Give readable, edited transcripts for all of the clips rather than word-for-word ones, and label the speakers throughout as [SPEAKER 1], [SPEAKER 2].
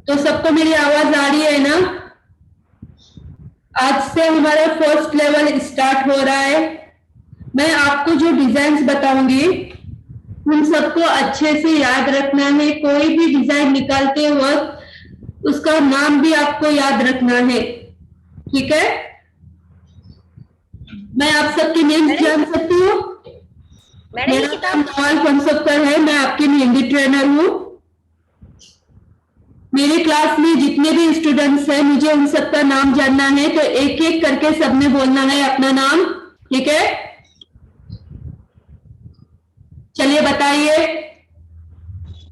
[SPEAKER 1] तो सबको मेरी आवाज आ रही है ना? आज से हमारा फर्स्ट लेवल स्टार्ट हो रहा है। मैं आपको जो डिजाइन बताऊंगी उन सबको अच्छे से याद रखना है। कोई भी डिजाइन निकालते वक्त उसका नाम भी आपको याद रखना है, ठीक है? मैं आप सबके नेम जान सकती हूँ? मेरा नाम नवाल फनसबकर है, मैं आपकी मेहंदी ट्रेनर हूँ। मेरी क्लास में जितने भी स्टूडेंट्स हैं मुझे उन सबका नाम जानना है, तो एक एक करके सबने बोलना है अपना नाम, ठीक है? चलिए बताइए।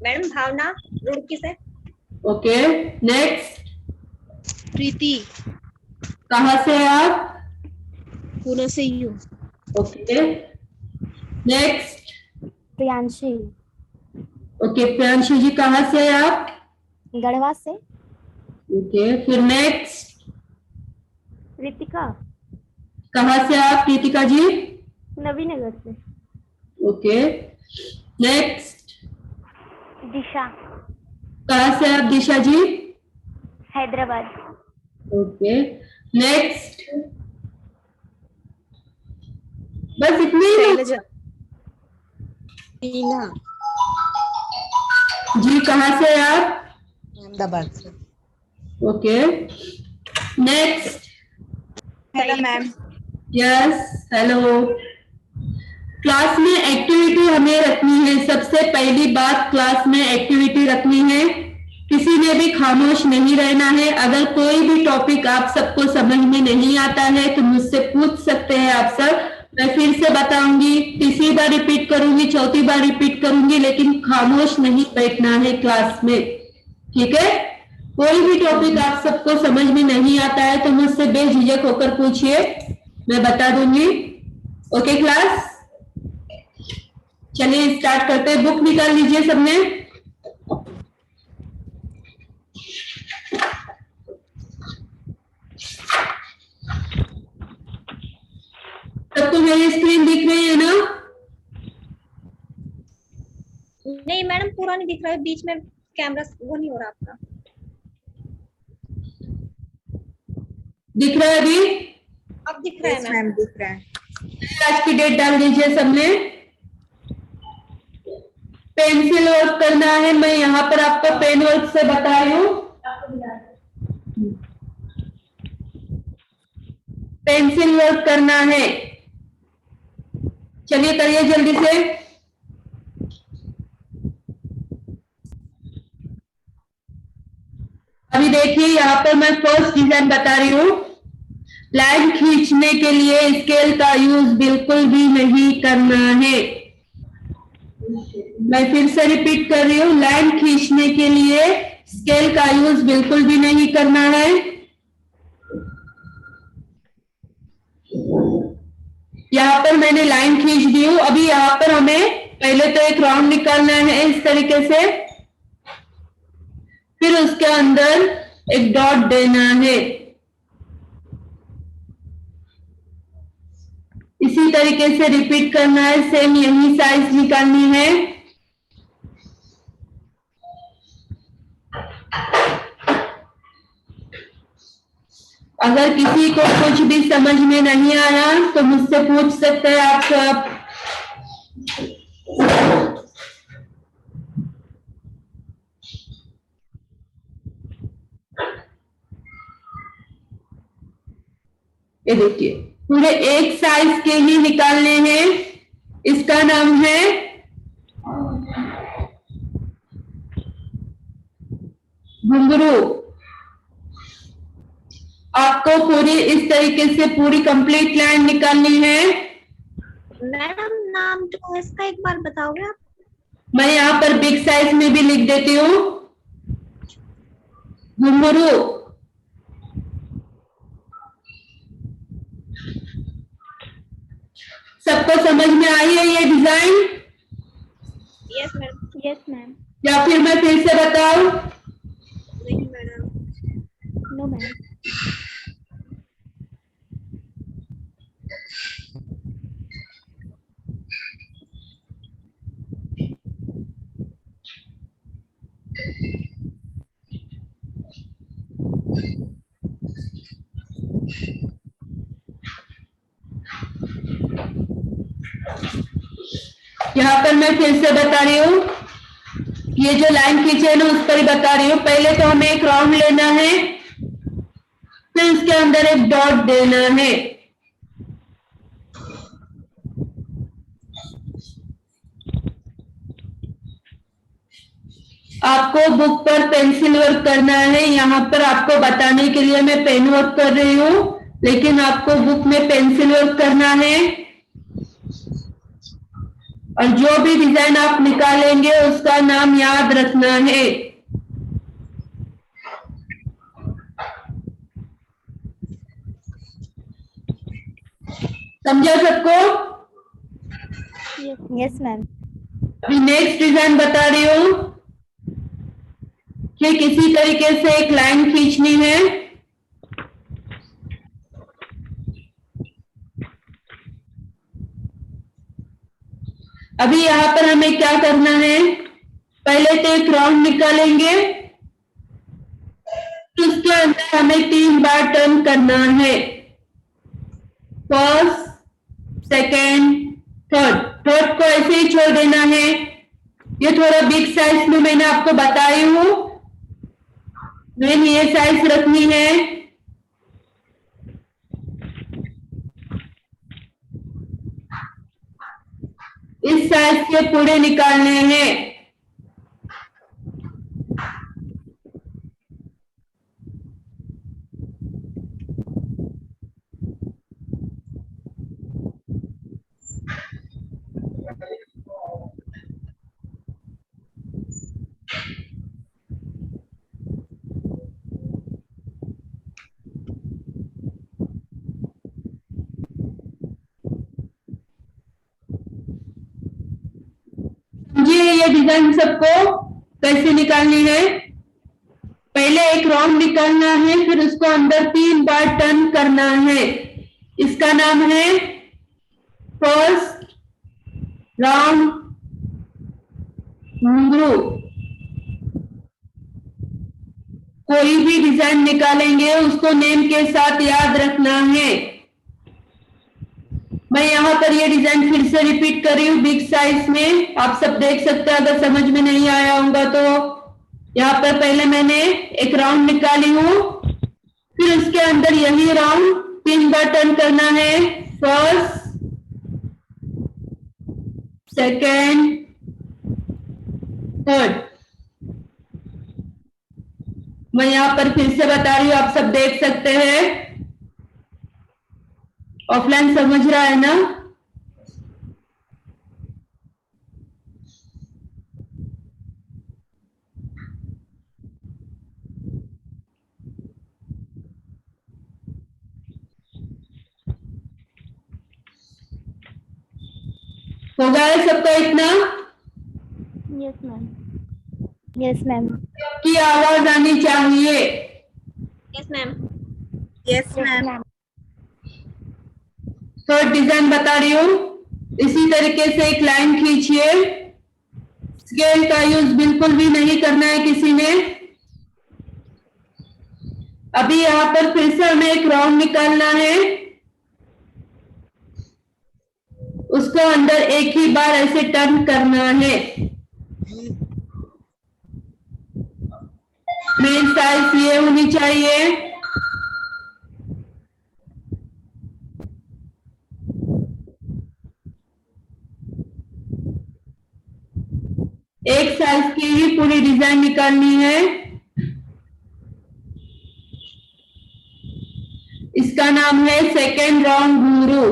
[SPEAKER 2] मैडम भावना रुड़की से।
[SPEAKER 1] Okay, next.
[SPEAKER 3] प्रीति।
[SPEAKER 1] कहाँ से है आप?
[SPEAKER 3] पुणे से ही हूँ।
[SPEAKER 1] Okay, next.
[SPEAKER 4] Priyanshi.
[SPEAKER 1] Okay, Priyanshi ji कहाँ से है आप?
[SPEAKER 4] गढ़वा से।
[SPEAKER 1] ओके, फिर नेक्स्ट।
[SPEAKER 4] रितिका।
[SPEAKER 1] कहाँ से आप प्रीतिका जी?
[SPEAKER 4] नवीनगर से।
[SPEAKER 1] Okay, next.
[SPEAKER 4] दिशा।
[SPEAKER 1] कहाँ से आप दिशा जी?
[SPEAKER 4] हैदराबाद।
[SPEAKER 1] Okay, next. बस इतने ही ना?
[SPEAKER 3] टीना
[SPEAKER 1] जी कहाँ से है आप?
[SPEAKER 3] अहमदाबाद से।
[SPEAKER 1] Okay, next.
[SPEAKER 2] Hello ma'am.
[SPEAKER 1] Yes, hello. Class में एक्टिविटी हमें रखनी है। सबसे पहली बात, क्लास में एक्टिविटी रखनी है। किसी ने भी खामोश नहीं रहना है। अगर कोई भी टॉपिक आप सबको समझ में नहीं आता है तो मुझसे पूछ सकते हैं आप सब। मैं फिर से बताऊंगी, तीसरी बार रिपीट करूंगी, चौथी बार रिपीट करूंगी, लेकिन खामोश नहीं बैठना है क्लास में, ठीक है? कोई भी टॉपिक आप सबको समझ में नहीं आता है तो मुझसे बेझिझक होकर पूछिए, मैं बता दूंगी। ओके क्लास, चलिए स्टार्ट करते हैं। बुक निकाल लीजिए सबने। सबको मेरी स्क्रीन दिख रही है ना?
[SPEAKER 2] नहीं मैडम, पूरा नहीं दिख रहा है, बीच में कैमरा वो नहीं हो रहा आपका।
[SPEAKER 1] दिख रहा है अभी?
[SPEAKER 2] अब दिख रहा है मैम।
[SPEAKER 3] दिख रहा है।
[SPEAKER 1] आज की डेट डाल दीजिए सबने। पेंसिल वर्क करना है, मैं यहाँ पर आपको पेन वर्क से बता रही हूँ। पेंसिल वर्क करना है, चलिए करिए जल्दी से। अभी देखिए यहाँ पर मैं फर्स्ट डिजाइन बता रही हूँ। लाइन खींचने के लिए स्केल का यूज बिल्कुल भी नहीं करना है। मैं फिर से रिपीट कर रही हूँ, लाइन खींचने के लिए स्केल का यूज बिल्कुल भी नहीं करना है। यहाँ पर मैंने लाइन खींच दी हूँ। अभी यहाँ पर हमें पहले तो एक राउंड निकालना है इस तरीके से, फिर उसके अंदर एक डॉट देना है। इसी तरीके से रिपीट करना है, सेम यही साइज निकालनी है। अगर किसी को कुछ भी समझ में नहीं आया तो मुझसे पूछ सकते हैं आप सब। ये देखिए, पूरे एक साइज के ही निकालने हैं। इसका नाम है घुंघरू। आपको पूरी इस तरीके से पूरी कंप्लीट लाइन निकालनी है।
[SPEAKER 2] मैडम नाम जो है इसका एक बार बताओगे आप?
[SPEAKER 1] मैं यहाँ पर बिग साइज में भी लिख देती हूँ, घुंघरू। सबको समझ में आई है ये design?
[SPEAKER 2] Yes madam.
[SPEAKER 4] Yes ma'am.
[SPEAKER 1] या फिर मैं फिर से बताऊं?
[SPEAKER 2] नहीं मैडम।
[SPEAKER 4] No ma'am.
[SPEAKER 1] यहाँ पर मैं फिर से बता रही हूँ, ये जो लाइन खींचे है ना उस पर ही बता रही हूँ। पहले तो हमें एक राउंड लेना है, फिर उसके अंदर एक डॉट देना है। आपको बुक पर पेंसिल वर्क करना है। यहाँ पर आपको बताने के लिए मैं पेन वर्क कर रही हूँ, लेकिन आपको बुक में पेंसिल वर्क करना है। और जो भी डिजाइन आप निकालेंगे उसका नाम याद रखना है। समझा सबको?
[SPEAKER 4] Yes ma'am.
[SPEAKER 1] अभी नेक्स्ट डिजाइन बता रही हूँ कि किसी तरीके से एक लाइन खींचनी है। अभी यहाँ पर हमें क्या करना है, पहले तो एक राउंड निकालेंगे, तो उसके अंदर हमें 3 बार टर्न करना है। फर्स्ट, सेकेंड, थर्ड को ऐसे ही छोड़ देना है। ये थोड़ा बिग साइज में मैंने आपको बताई हूँ, मैंने ये साइज रखनी है। इस साइज के पूरे निकालने हैं। ये डिजाइन सबको कैसे निकालनी है, पहले एक राउंड निकालना है, फिर उसको अंदर 3 बार टर्न करना है। इसका नाम है फर्स्ट राउंड घुंघरू। कोई भी डिजाइन निकालेंगे उसको नेम के साथ याद रखना है। मैं यहाँ पर ये डिजाइन फिर से रिपीट कर रही हूँ बिग साइज में, आप सब देख सकते हैं। अगर समझ में नहीं आया होगा तो यहाँ पर पहले मैंने एक राउंड निकाली हूँ, फिर उसके अंदर यही राउंड 3 बार टर्न करना है। First, second, third. मैं यहाँ पर फिर से बता रही हूँ, आप सब देख सकते हैं। ऑफलाइन समझ रहा है ना? हो गया है सबका इतना?
[SPEAKER 4] Yes ma'am. Yes ma'am.
[SPEAKER 1] की आवाज आनी चाहिए।
[SPEAKER 2] Yes ma'am.
[SPEAKER 3] Yes ma'am.
[SPEAKER 1] Third design बता रही हूँ, इसी तरीके से एक लाइन खींचिए। स्केल का यूज बिल्कुल भी नहीं करना है किसी ने। अभी यहाँ पर फिर से हमें एक राउंड निकालना है, उसको अंदर एक ही बार ऐसे टर्न करना है। मेन साइज ये होनी चाहिए। एक साइज की ही पूरी डिजाइन निकालनी है। इसका नाम है सेकेंड राउंड घुंघरू।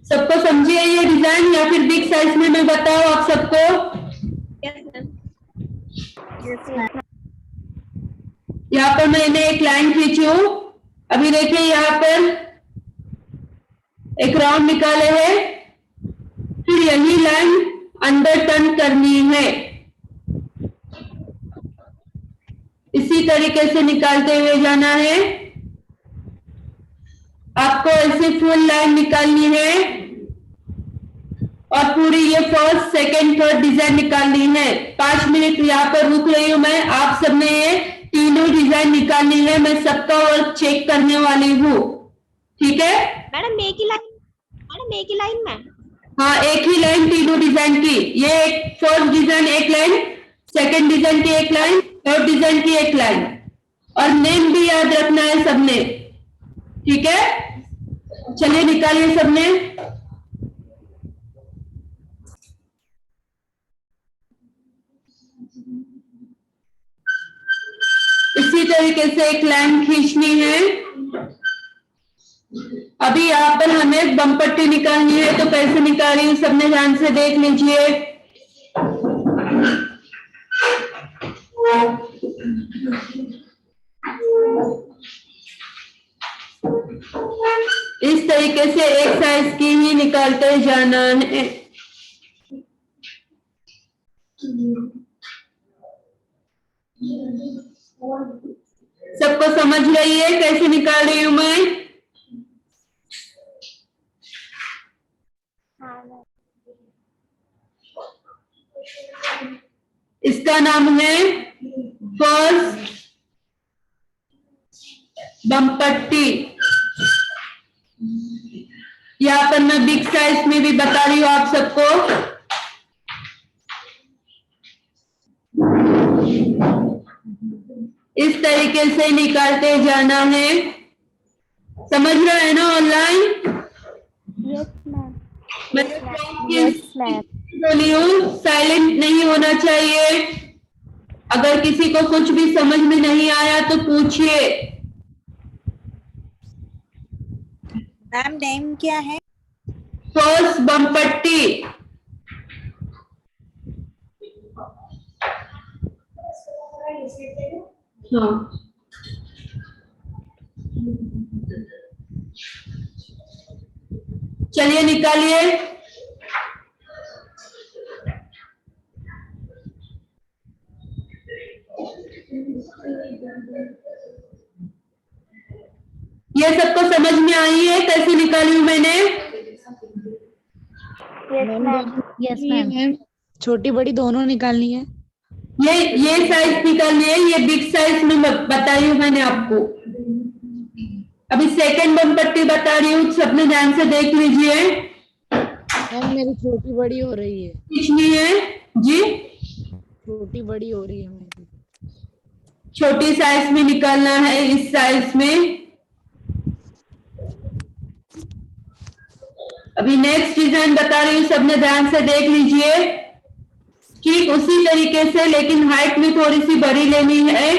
[SPEAKER 1] सबको समझिए ये डिजाइन, या फिर बिग साइज में मैं बताऊं आप सबको?
[SPEAKER 2] Yes ma'am.
[SPEAKER 3] Yes ma'am.
[SPEAKER 1] यहाँ पर मैंने एक लाइन खींची हूं। अभी देखिए यहाँ पर एक राउंड निकाले हैं, फिर यही लाइन अंदर टर्न करनी है। इसी तरीके से निकालते हुए जाना है। आपको ऐसे फुल लाइन निकालनी है और पूरी ये फर्स्ट सेकंड थर्ड डिजाइन निकालनी है। 5 मिनट यहाँ पर रुक रही हूँ मैं, आप सबने ये तीनों डिजाइन निकालनी है, मैं सबका वर्क चेक करने वाली हूँ, ठीक है?
[SPEAKER 2] मैडम एक ही लाइन, मैडम एक ही लाइन में।
[SPEAKER 1] हाँ, एक ही लाइन तीनों डिजाइन की। ये एक फर्स्ट डिजाइन एक लाइन, सेकंड डिजाइन की एक लाइन, थर्ड डिजाइन की एक लाइन, और नेम भी याद रखना है सबने, ठीक है? चलिए निकालिए सबने। इसी तरीके से एक लाइन खींचनी है। अभी यहाँ पर हमें बम पट्टी निकालनी है, तो कैसे निकाली हूँ सबने ध्यान से देख लीजिए। इस तरीके से एक साइज की ही निकालते जाना है। सबको समझ रही है कैसे निकाल रही हूं मैं? इसका नाम है फर्स्ट बम पट्टी। यहाँ पर मैं बिग साइज में भी बता रही हूँ आप सबको। इस तरीके से निकालते जाना है। समझ रहे हैं ना ऑनलाइन?
[SPEAKER 4] Yes ma'am.
[SPEAKER 1] मैं
[SPEAKER 4] यस मैम।
[SPEAKER 1] बोली हूँ, साइलेंट नहीं होना चाहिए। अगर किसी को कुछ भी समझ में नहीं आया तो पूछिए।
[SPEAKER 3] मैम नेम क्या है?
[SPEAKER 1] फर्स्ट बम पट्टी। हाँ, चलिए निकालिए। ये सबको समझ में आई है कैसे निकाली हूं मैंने?
[SPEAKER 4] Yes ma'am.
[SPEAKER 5] Yes ma'am. छोटी बड़ी दोनों निकालनी है।
[SPEAKER 1] ये साइज निकालनी है, ये बिग साइज में बताई हूं मैंने आपको। अभी सेकंड बम पट्टी बता रही हूँ, सबने ध्यान से देख लीजिए।
[SPEAKER 5] मैम मेरी छोटी बड़ी हो रही है।
[SPEAKER 1] कितनी है जी?
[SPEAKER 5] छोटी बड़ी हो रही है मेरी।
[SPEAKER 1] छोटी साइज में निकालना है, इस साइज में। अभी नेक्स्ट डिजाइन बता रही हूँ, सबने ध्यान से देख लीजिए। ठीक उसी तरीके से, लेकिन हाइट में थोड़ी सी बड़ी लेनी है।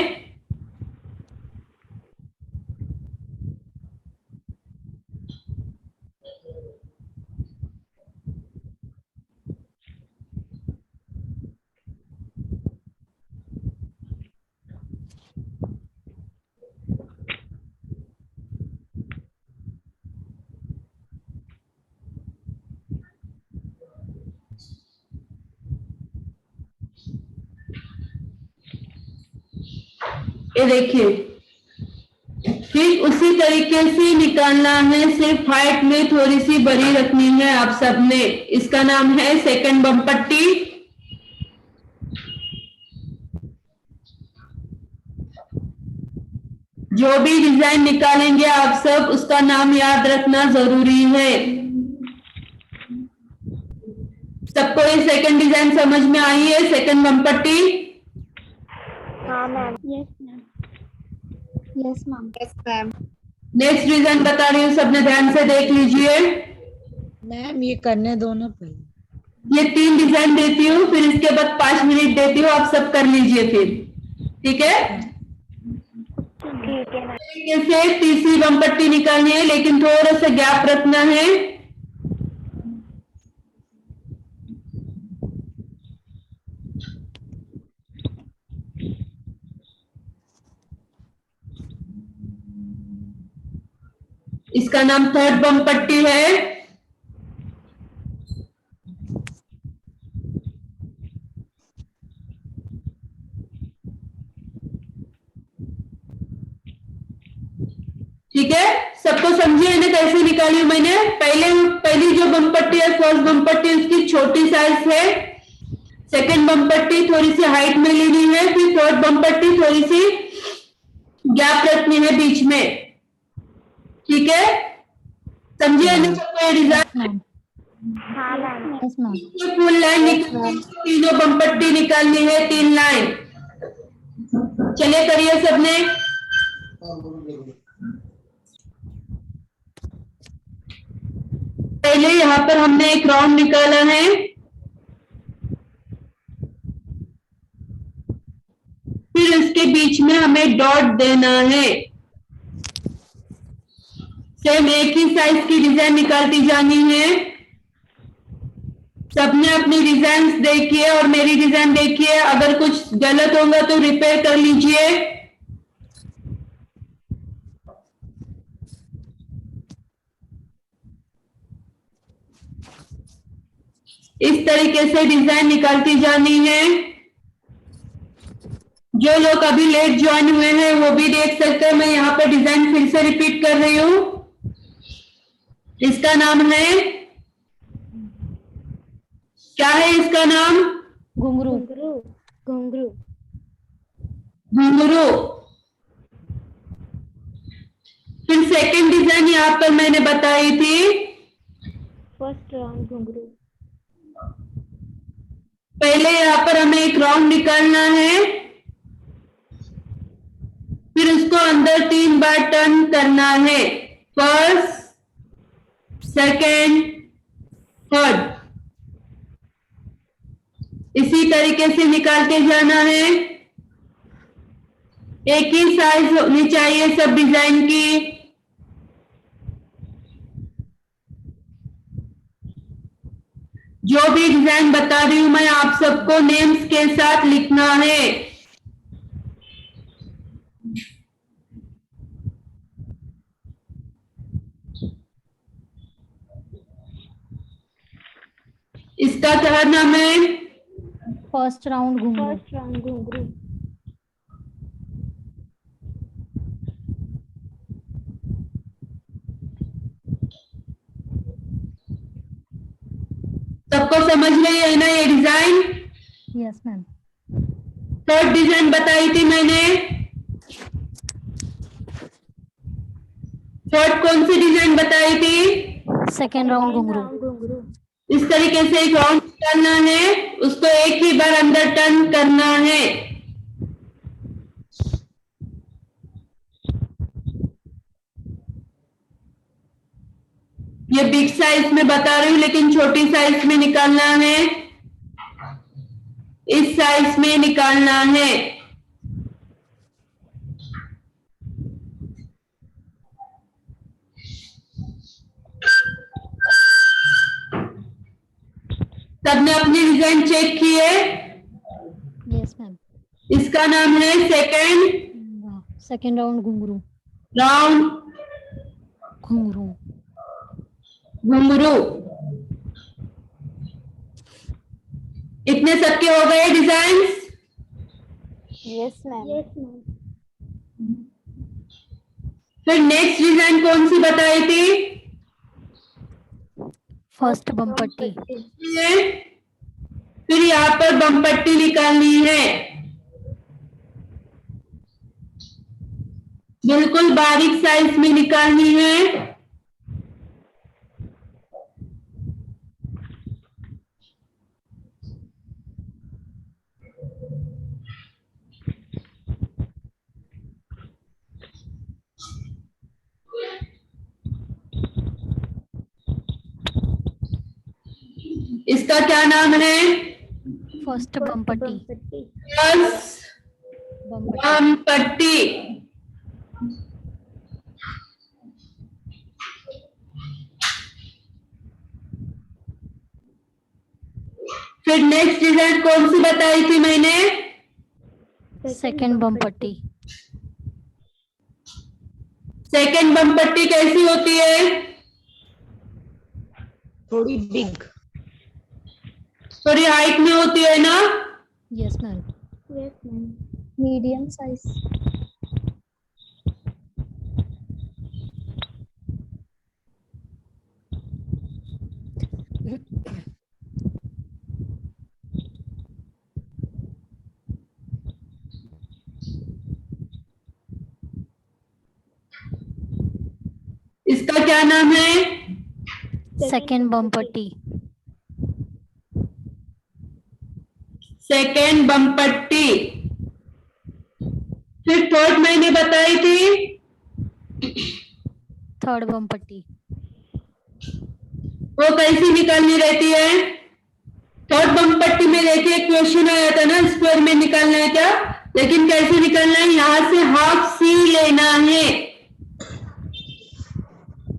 [SPEAKER 1] ये देखिए, ठीक उसी तरीके से निकालना है, सिर्फ हाइट में थोड़ी सी बड़ी रखनी है आप सबने। इसका नाम है सेकंड बम पट्टी। जो भी डिजाइन निकालेंगे आप सब, उसका नाम याद रखना जरूरी है। सबको ये सेकंड डिजाइन समझ में आई है, सेकंड बम पट्टी?
[SPEAKER 4] हाँ ma'am. Yes ma'am. Yes ma'am.
[SPEAKER 3] Yes ma'am.
[SPEAKER 1] Next design बता रही हूँ, सबने ध्यान से देख लीजिए।
[SPEAKER 5] मैम ये करने दो ना पहले।
[SPEAKER 1] ये 3 डिजाइन देती हूँ, फिर इसके बाद 5 मिनट देती हूँ, आप सब कर लीजिए फिर, ठीक है?
[SPEAKER 4] ठीक है मैम।
[SPEAKER 1] से तीसरी बम पट्टी निकालनी है, लेकिन थोड़ा सा गैप रखना है। इसका नाम थर्ड बम पट्टी है। ठीक है, सबको समझे है ना कैसे निकाली हूं मैंने? पहली जो बम पट्टी है, फर्स्ट बम पट्टी, उसकी छोटी साइज है। सेकंड बम पट्टी थोड़ी सी हाइट में लेनी है, फिर थर्ड बम पट्टी थोड़ी सी गैप रखनी है बीच में। ठीक है, समझिए है ना सबको ये डिजाइन?
[SPEAKER 4] हाँ ma'am. Yes ma'am.
[SPEAKER 1] Full line निकालनी, तीनों बम पट्टी निकालनी है, 3 लाइन। चलिए करिए सबने। पहले यहाँ पर हमने एक राउंड निकाला है, फिर उसके बीच में हमें डॉट देना है। सेम एक ही साइज की डिजाइन निकालती जानी है। सबने अपनी डिजाइन देखिए और मेरी डिजाइन देखिए, अगर कुछ गलत होगा तो रिपेयर कर लीजिए। इस तरीके से डिजाइन निकालती जानी है। जो लोग अभी लेट ज्वाइन हुए हैं वो भी देख सकते हैं। मैं यहाँ पर डिजाइन फिर से रिपीट कर रही हूँ। इसका नाम है, क्या है इसका नाम?
[SPEAKER 4] घुंघरू। घुंघरू।
[SPEAKER 1] घुंघरू। फिर सेकंड डिजाइन यहाँ पर मैंने बताई थी,
[SPEAKER 4] फर्स्ट राउंड घुंघरू।
[SPEAKER 1] पहले यहाँ पर हमें एक राउंड निकालना है, फिर उसको अंदर 3 बार टर्न करना है। फर्स्ट, सेकंड, थर्ड, इसी तरीके से निकालते जाना है। एक ही साइज होनी चाहिए सब डिजाइन की। जो भी डिजाइन बता रही हूं मैं, आप सबको नेम्स के साथ लिखना है। इसका क्या नाम है?
[SPEAKER 4] फर्स्ट राउंड घुंघरू। फर्स्ट राउंड घुंघरू।
[SPEAKER 1] सबको समझ रही है ना ये design?
[SPEAKER 4] Yes ma'am.
[SPEAKER 1] Third design बताई थी मैंने। थर्ड कौन सी डिजाइन बताई थी?
[SPEAKER 4] सेकेंड राउंड घुंघरू।
[SPEAKER 1] इस तरीके से एक राउंड निकालना है, उसको एक ही बार अंदर टर्न करना है। ये बिग साइज में बता रही हूँ, लेकिन छोटी साइज में निकालना है। इस साइज में निकालना है। सबने अपनी डिजाइन चेक की है?
[SPEAKER 4] Yes ma'am.
[SPEAKER 1] इसका नाम है सेकंड
[SPEAKER 4] राउंड घुंघरू।
[SPEAKER 1] राउंड
[SPEAKER 4] घुंघरू।
[SPEAKER 1] घुंघरू। इतने सबके हो गए डिजाइन्स?
[SPEAKER 4] Yes ma'am.
[SPEAKER 1] फिर नेक्स्ट डिजाइन कौन सी बताई थी?
[SPEAKER 4] फर्स्ट बम पट्टी।
[SPEAKER 1] फिर यहाँ पर बम पट्टी निकालनी है, बिल्कुल बारीक साइज में निकालनी है। इसका क्या नाम है?
[SPEAKER 4] फर्स्ट बम पट्टी।
[SPEAKER 1] फर्स्ट बम पट्टी। फिर नेक्स्ट डिजाइन कौन सी बताई थी मैंने?
[SPEAKER 4] सेकेंड बम पट्टी।
[SPEAKER 1] सेकेंड बम पट्टी कैसी होती है?
[SPEAKER 5] थोड़ी बिग,
[SPEAKER 1] थोड़ी हाइट में होती है ना?
[SPEAKER 4] Yes ma'am. Yes ma'am. Medium size.
[SPEAKER 1] इसका क्या नाम है?
[SPEAKER 4] सेकेंड बम पट्टी।
[SPEAKER 1] सेकेंड बम पट्टी। फिर थर्ड मैंने बताई थी,
[SPEAKER 4] थर्ड बम पट्टी।
[SPEAKER 1] वो कैसी निकालनी रहती है? थर्ड बम पट्टी में देखिए क्वेश्चन आया था ना, स्क्वायर में निकालना है क्या, लेकिन कैसे निकालना है, यहां से हाफ सी लेना है,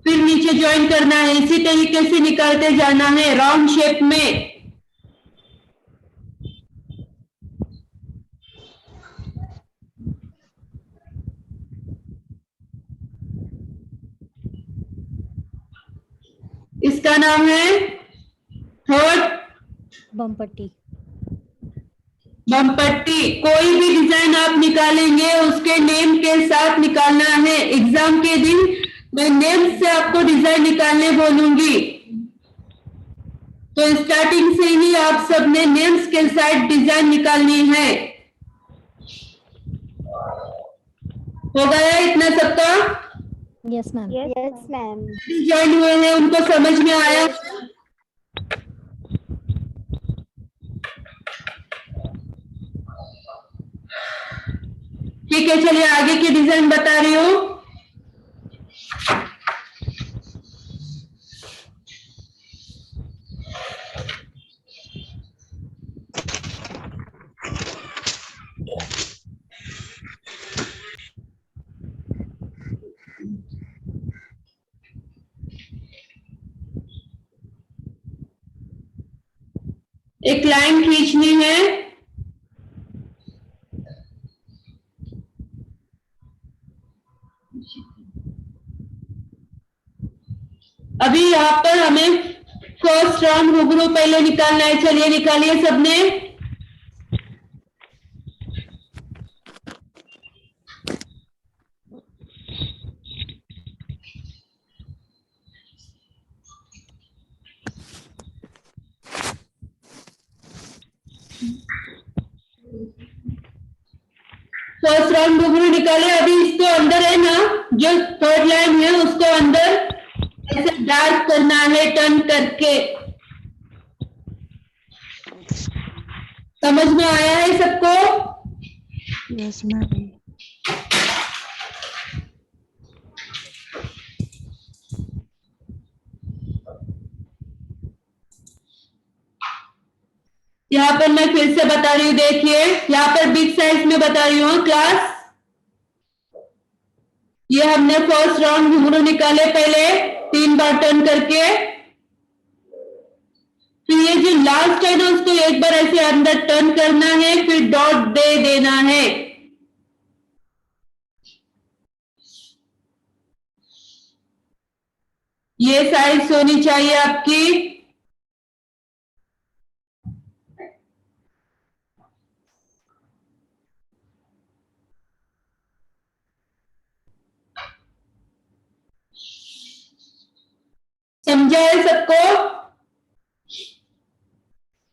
[SPEAKER 1] फिर नीचे ज्वाइन करना है, इसी तरीके से निकालते जाना है राउंड शेप में। इसका नाम है थर्ड
[SPEAKER 4] बम पट्टी।
[SPEAKER 1] बम पट्टी। कोई भी डिजाइन आप निकालेंगे उसके नेम के साथ निकालना है। एग्जाम के दिन मैं नेम से आपको डिजाइन निकालने बोलूंगी, तो स्टार्टिंग से ही आप सबने नेम्स के साथ डिजाइन निकालनी है। हो गया इतना सबका?
[SPEAKER 4] Yes ma'am.
[SPEAKER 3] Yes ma'am.
[SPEAKER 1] Join हुए हैं उनको समझ में आया? ठीक है, चलिए आगे की डिजाइन बता रही हूँ। एक लाइन खींचनी है, अभी यहाँ पर हमें फर्स्ट राउंड रूबरू पहले निकालना है। चलिए निकालिए सबने। फर्स्ट राउंड रूबरू निकाले। अभी इसको अंदर है ना, जो थर्ड लाइन है उसको अंदर ऐसे डार्क करना है टर्न करके। समझ में आया है सबको?
[SPEAKER 5] Yes ma'am.
[SPEAKER 1] यहाँ पर मैं फिर से बता रही हूँ, देखिए यहाँ पर बिग साइज में बता रही हूँ क्लास। ये हमने फर्स्ट राउंड घुंघरू निकाले पहले 3 बार टर्न करके, फिर ये जो लास्ट है ना उसको एक बार ऐसे अंदर टर्न करना है, फिर डॉट दे देना है। ये साइज होनी चाहिए आपकी। समझा है सबको?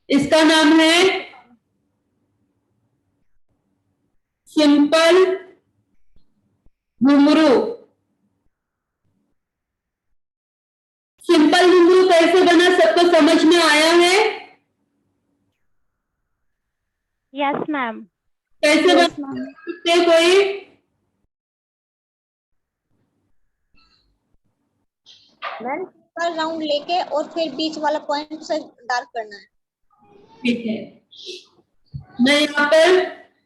[SPEAKER 1] इसका नाम है सिंपल घुंघरू। सिंपल घुंघरू कैसे बना सबको समझ में आया है?
[SPEAKER 2] Yes ma'am.
[SPEAKER 1] कैसे बना सकते कोई?
[SPEAKER 2] मैम पर राउंड लेके और फिर बीच वाला पॉइंट से डार्क करना है।
[SPEAKER 1] ठीक है, मैं यहाँ पर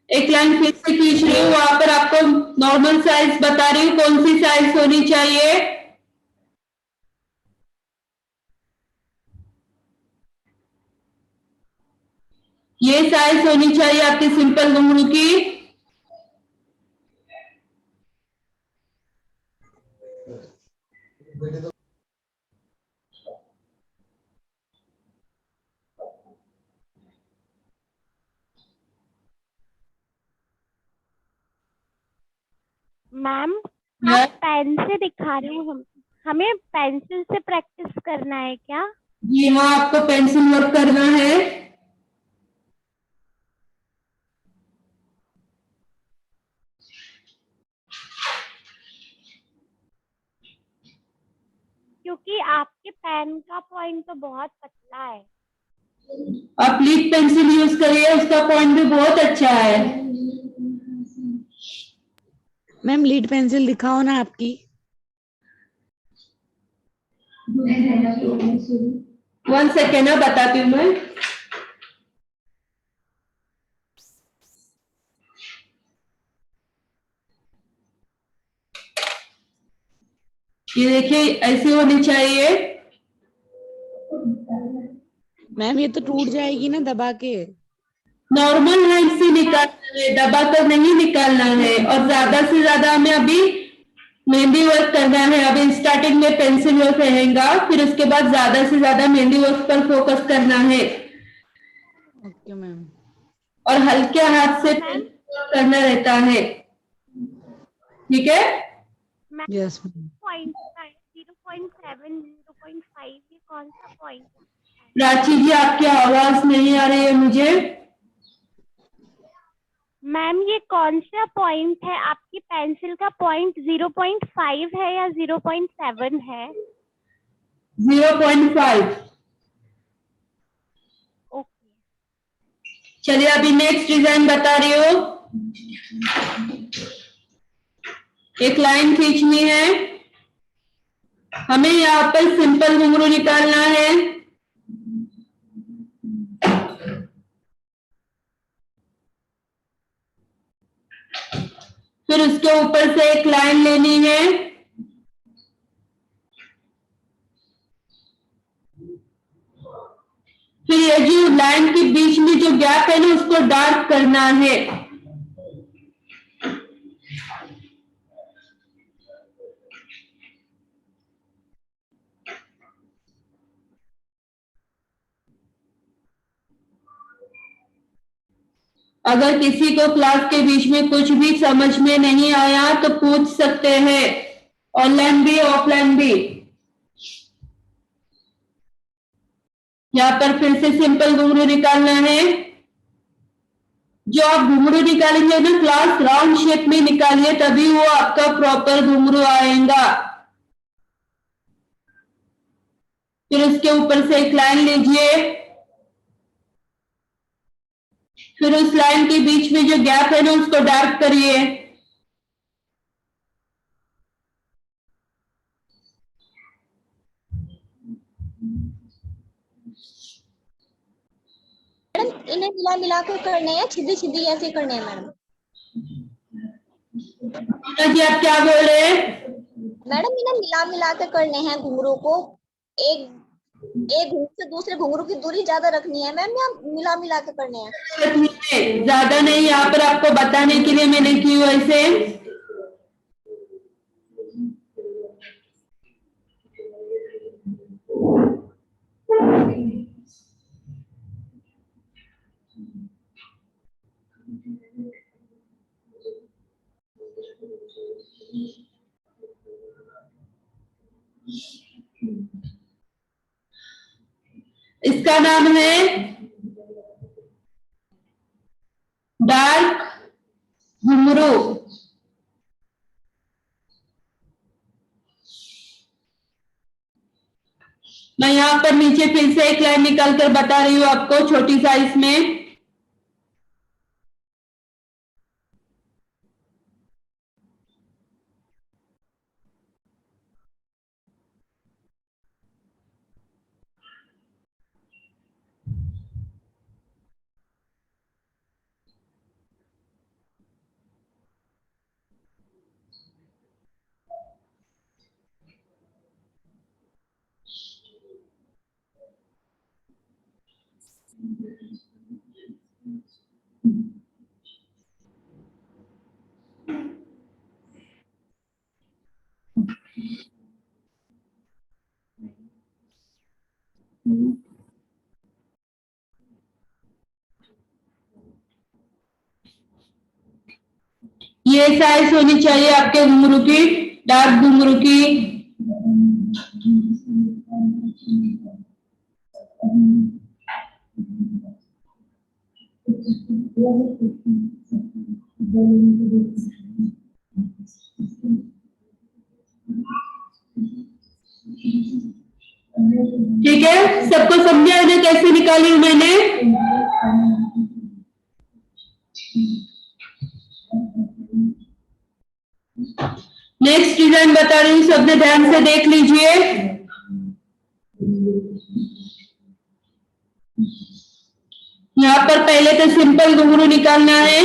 [SPEAKER 1] एक लाइन फिर से खींच रही हूँ, वहां पर आपको नॉर्मल साइज बता रही हूँ कौन सी साइज होनी चाहिए। ये साइज होनी चाहिए आपकी सिंपल घुंघरू की।
[SPEAKER 2] मैम
[SPEAKER 1] हाँ?
[SPEAKER 2] आप पेन से दिखा रहे हो, हम हमें पेंसिल से प्रैक्टिस करना है क्या?
[SPEAKER 1] जी हाँ, आपको पेंसिल वर्क करना है।
[SPEAKER 6] पेन का पॉइंट तो बहुत पतला है।
[SPEAKER 1] आप लीड पेंसिल यूज करिए, उसका पॉइंट भी बहुत अच्छा है।
[SPEAKER 5] मैम लीड पेंसिल दिखाओ ना आपकी।
[SPEAKER 1] 1 सेकेंड, बताती हूँ मैं। ये देखिए, ऐसी होनी चाहिए।
[SPEAKER 5] मैम ये तो टूट जाएगी ना दबा के।
[SPEAKER 1] नॉर्मल हैंड से निकालना है, दबा कर नहीं निकालना है। और ज्यादा से ज्यादा हमें अभी मेहंदी वर्क करना है। अभी स्टार्टिंग में पेंसिल वर्क रहेगा, फिर उसके बाद ज्यादा से ज्यादा मेहंदी वर्क पर फोकस करना है।
[SPEAKER 5] Okay ma'am.
[SPEAKER 1] और हल्के हाथ से पेंसिल वर्क करना रहता है, ठीक है?
[SPEAKER 5] Yes ma'am.
[SPEAKER 6] पॉइंट 0.7 0.5 ये कौन सा पॉइंट है?
[SPEAKER 1] प्राची जी, आपकी आवाज नहीं आ रही है मुझे।
[SPEAKER 6] मैम ये कौन सा पॉइंट है? आपकी पेंसिल का पॉइंट 0.5 है या 0.7 है?
[SPEAKER 1] 0.5।
[SPEAKER 6] ओके।
[SPEAKER 1] चलिए, अभी नेक्स्ट डिजाइन बता रही हूँ। एक लाइन खींचनी है हमें, यहाँ पर सिंपल घुंघरू निकालना है। फिर उसके ऊपर से एक लाइन लेनी है। फिर ये जो लाइन के बीच में जो गैप है ना, उसको डार्क करना है। अगर किसी को क्लास के बीच में कुछ भी समझ में नहीं आया तो पूछ सकते हैं, ऑनलाइन भी ऑफलाइन भी। यहाँ पर फिर से सिंपल घुंघरू निकालना है। जो आप घुंघरू निकालेंगे ना, क्लास राउंड शेप में निकालिए, तभी वो आपका प्रॉपर घुंघरू आएगा। फिर उसके ऊपर से एक लाइन लीजिए। फिर उस लाइन के बीच में जो गैप है ना, उसको डार्क करिए।
[SPEAKER 2] मैडम इन्हें मिला मिला के करने हैं, सीधी सीधी ऐसे करने हैं मैडम।
[SPEAKER 1] जी, आप क्या बोल रहे हैं?
[SPEAKER 2] मैडम इन्हें मिला मिला के करने हैं घुंघरू को। एक एक घुंघरू से दूसरे घुंघरू की दूरी ज्यादा रखनी है मैम, या मिला मिला के करने हैं?
[SPEAKER 1] ज्यादा नहीं, यहाँ पर आपको बताने के लिए मैंने की वैसे। इसका नाम है डार्क घुंघरू। मैं यहाँ पर नीचे फिर से एक लाइन निकाल कर बता रही हूँ आपको, छोटी साइज में। ये साइज होनी चाहिए आपके घुंघरू की, डार्क घुंघरू की। ठीक है, सबको समझा है ना कैसे निकाली हूं मैंने? नेक्स्ट डिजाइन बता रही हूँ, सबने ध्यान से देख लीजिए। यहाँ पर पहले तो सिंपल घुंघरू निकालना है,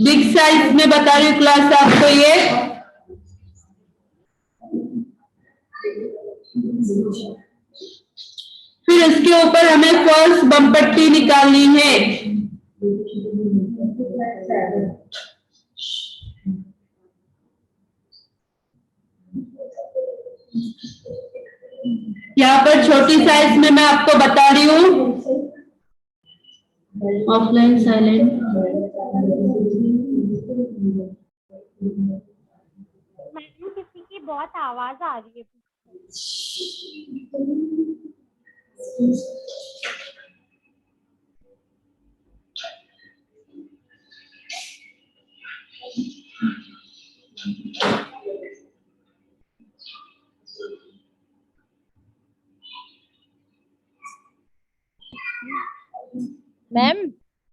[SPEAKER 1] बिग साइज में बता रही हूँ क्लास आपको ये। फिर इसके ऊपर हमें फॉल्स बम पट्टी निकालनी है। यहाँ पर छोटी साइज में मैं आपको बता रही हूँ, ऑफलाइन साइलेंट।
[SPEAKER 6] मैडम किसी की बहुत आवाज आ रही है।
[SPEAKER 7] मैम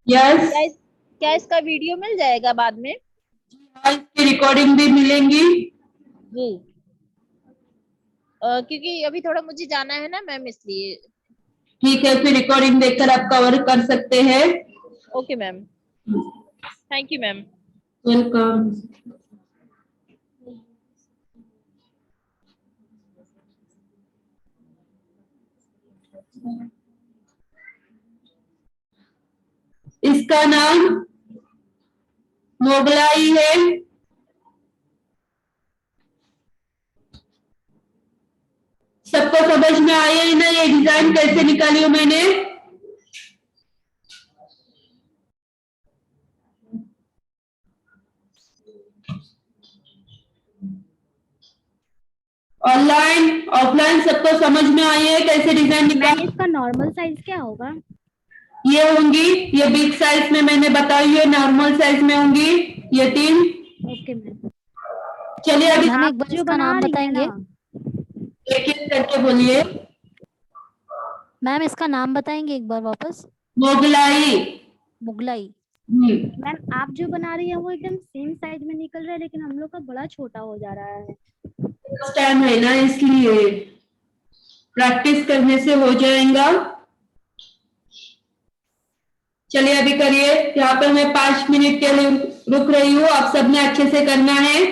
[SPEAKER 1] यस,
[SPEAKER 7] क्या इसका वीडियो मिल जाएगा बाद में?
[SPEAKER 1] इसकी रिकॉर्डिंग भी मिलेंगी
[SPEAKER 7] जी। क्योंकि अभी थोड़ा मुझे जाना है ना मैम, इसलिए।
[SPEAKER 1] ठीक है, फिर रिकॉर्डिंग देखकर आप कवर कर सकते हैं।
[SPEAKER 7] Okay ma'am, thank you ma'am.
[SPEAKER 1] Welcome. इसका नाम मोगलाई है। सबको समझ में आई है ना ये डिजाइन कैसे निकाली हूं मैंने? ऑनलाइन ऑफलाइन सबको समझ में आई है कैसे डिजाइन निकाल?
[SPEAKER 6] इसका नॉर्मल साइज क्या होगा?
[SPEAKER 1] ये होंगी, ये बिग साइज में मैंने बताई है, नॉर्मल साइज में होंगी ये 3।
[SPEAKER 6] Okay ma'am.
[SPEAKER 1] चलिए अभी
[SPEAKER 4] मैम एक बार इसका नाम बताएंगे?
[SPEAKER 1] एक एक करके बोलिए।
[SPEAKER 4] मैम इसका नाम बताएंगे एक बार वापस?
[SPEAKER 1] मोगलाई।
[SPEAKER 4] मुगलाई।
[SPEAKER 6] मैम आप जो बना रही है वो एकदम सेम साइज में निकल रहा है, लेकिन हम लोग का बड़ा छोटा हो जा रहा है।
[SPEAKER 1] टाइम है ना, इसलिए प्रैक्टिस करने से हो जाएगा। चलिए अभी करिए। यहाँ पर मैं 5 मिनट के लिए रुक रही हूँ, आप सबने अच्छे से करना है।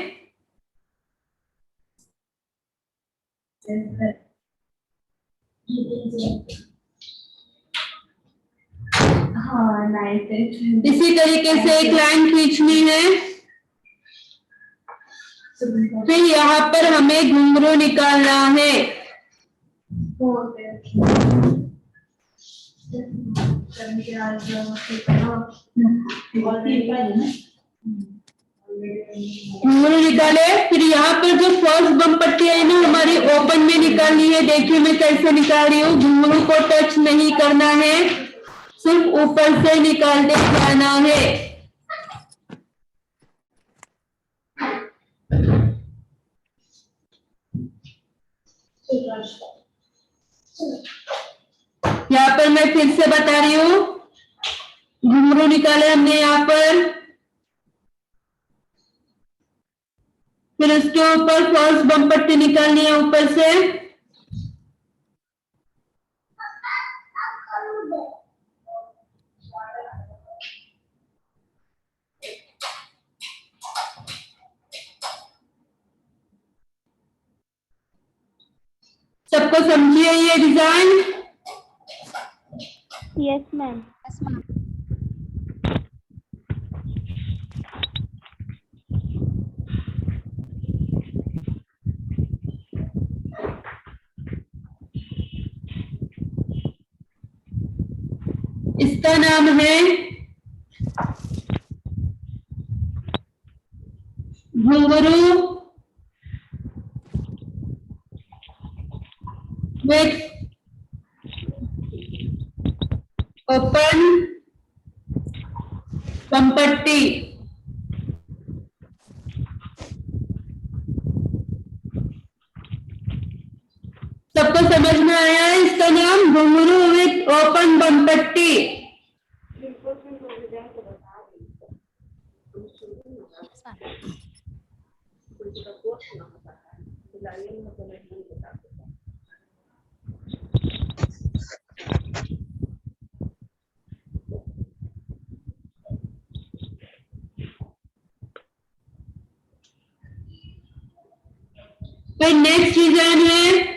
[SPEAKER 1] इसी तरीके से एक लाइन खींचनी है। फिर यहाँ पर हमें घुंघरू निकालना है। घुंघरू निकाले, फिर यहाँ पर जो फर्स्ट बम पट्टी है ना हमारी ओपन में निकालनी है। देखिए मैं कैसे निकाल रही हूँ, घुंघरू को टच नहीं करना है, सिर्फ ऊपर से निकालते जाना है। यहाँ पर मैं फिर से बता रही हूँ, घुंघरू निकाले हमने यहाँ पर, फिर उसके ऊपर फर्स्ट बम पट्टी निकालनी है ऊपर से। सबको समझिए ये डिजाइन?
[SPEAKER 6] Yes ma'am.
[SPEAKER 1] इसका नाम है घुंघरू विथ ओपन बम पट्टी। सबको सबको समझ में आया है? इसका नाम घुंघरू विथ ओपन बम पट्टी। फिर नेक्स्ट डिजाइन है,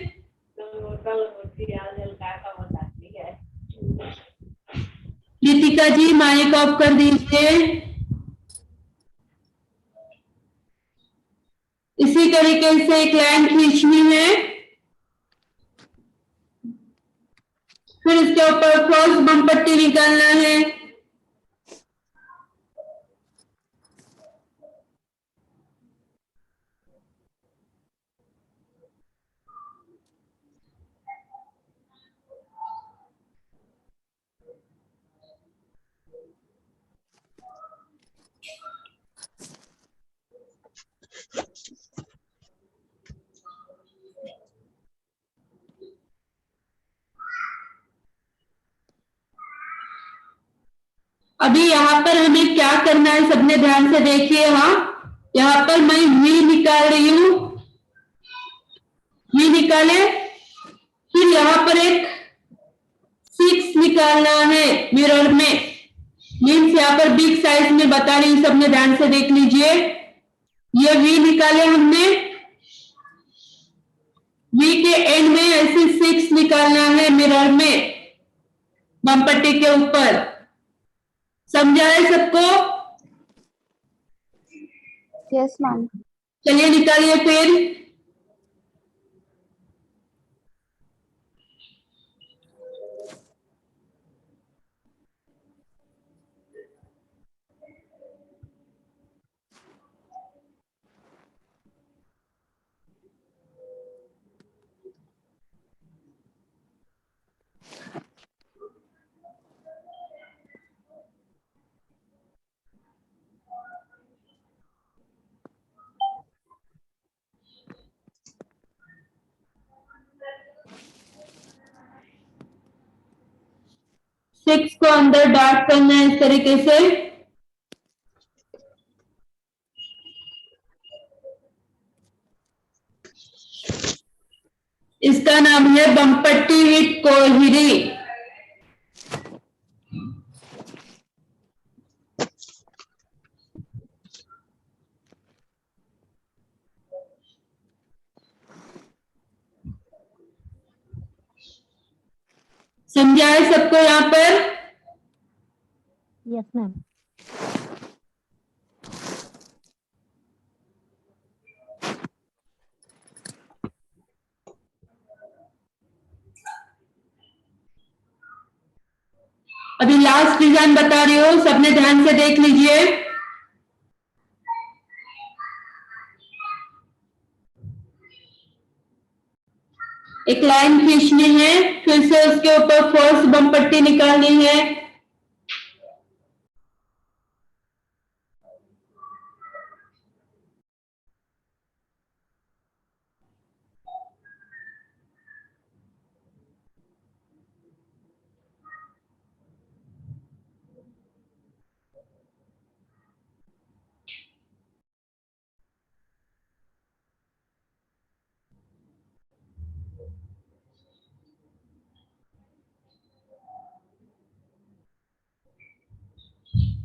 [SPEAKER 1] रितिका जी माइक ऑफ कर दीजिए। इसी तरीके से एक लाइन खींचनी है, फिर इसके ऊपर क्रॉस बम पट्टी निकालना है। अभी यहाँ पर हमें क्या करना है, सबने ध्यान से देखिए। हाँ, यहाँ पर मैं वी निकाल रही हूं, वी निकाले, फिर यहाँ पर एक 6 निकालना है मिरर में, मीन्स यहाँ पर बिग साइज में बता रही हूँ, सबने ध्यान से देख लीजिए। ये वी निकाले हमने, वी के एंड में ऐसे 6 निकालना है मिरर में बम पट्टी के ऊपर। समझा है सबको?
[SPEAKER 4] Yes ma'am.
[SPEAKER 1] चलिए निकालिए फिर। सिक्स को अंदर डार्क करना है इस तरीके से। इसका नाम है बम पट्टी विथ कोहिरी। समझा है सबको यहाँ पर?
[SPEAKER 4] Yes ma'am.
[SPEAKER 1] अभी लास्ट डिजाइन बता रही हूँ, सबने ध्यान से देख लीजिए। एक लाइन खींचनी है, फिर से उसके ऊपर फर्स्ट बम पट्टी निकालनी है।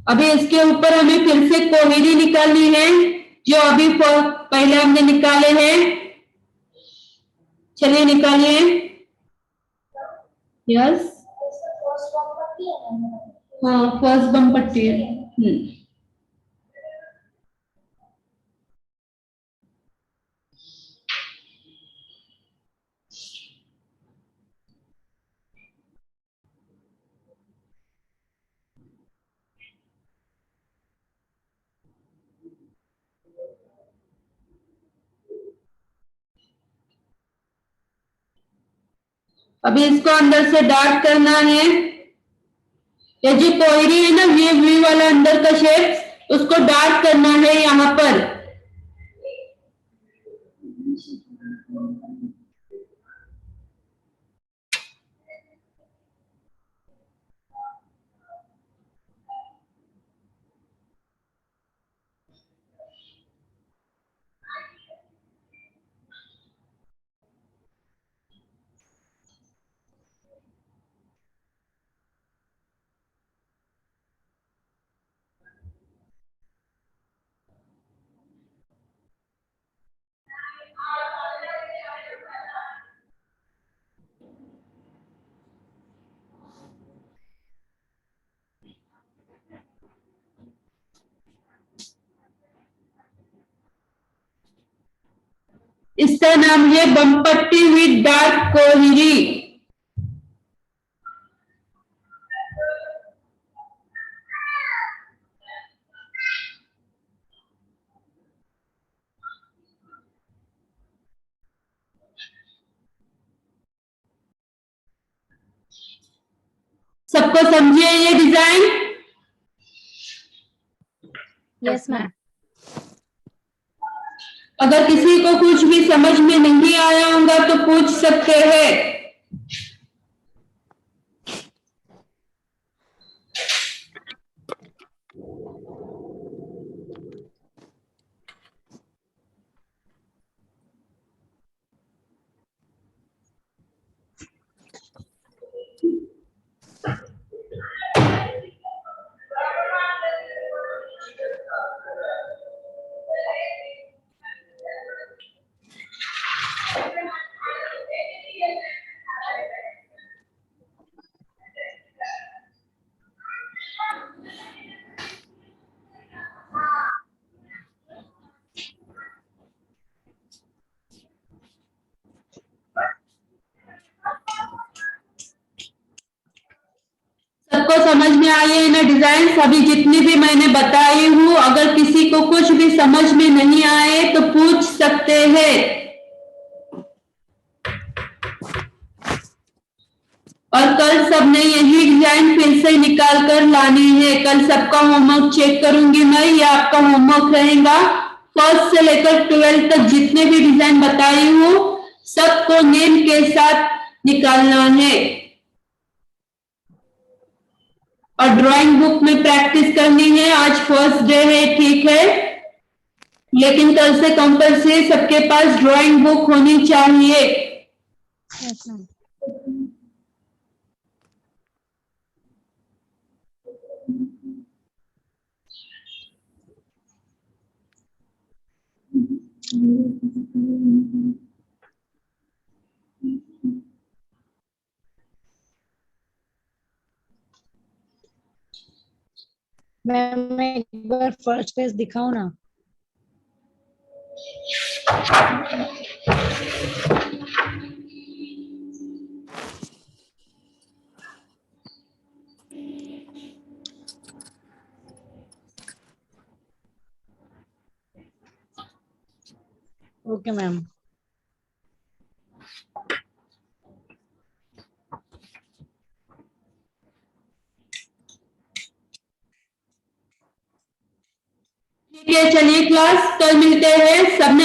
[SPEAKER 1] अभी इसके ऊपर हमें फिर से कोहिरी निकालनी है, जो अभी पहले हमने निकाले हैं। चलिए निकालिए। यस, हाँ फर्स्ट बम पट्टी है। अभी इसको अंदर से डार्क करना है। ये जो कोयरी है ना, वी वाला अंदर का शेप, उसको डार्क करना है यहाँ पर। इसका नाम है बमपट्टी विद डार्क कोहिरी। सबको समझिए ये डिजाइन?
[SPEAKER 4] Yes ma'am.
[SPEAKER 1] अगर किसी को कुछ भी समझ में नहीं आया होगा तो पूछ सकते हैं। सबको समझ में आई है ना डिजाइन? अभी जितनी भी मैंने बताई हूँ, अगर किसी को कुछ भी समझ में नहीं आए तो पूछ सकते हैं। और कल सबने यही डिजाइन फिर से निकाल कर लानी है। कल सबका होमवर्क चेक करूंगी मैं, ये आपका होमवर्क रहेगा। फर्स्ट से लेकर 12 तक जितने भी डिजाइन बताई हूँ सबको नेम के साथ निकालना है। और ड्राइंग बुक में प्रैक्टिस करनी है। आज फर्स्ट डे है, ठीक है, लेकिन कल से कंपल्सरी सबके पास ड्राइंग बुक होनी चाहिए।
[SPEAKER 4] Yes ma'am.
[SPEAKER 5] मैम एक बार फर्स्ट पेज दिखाओ ना। Okay ma'am.
[SPEAKER 1] ठीक है, चलिए क्लास कल मिलते हैं। सबने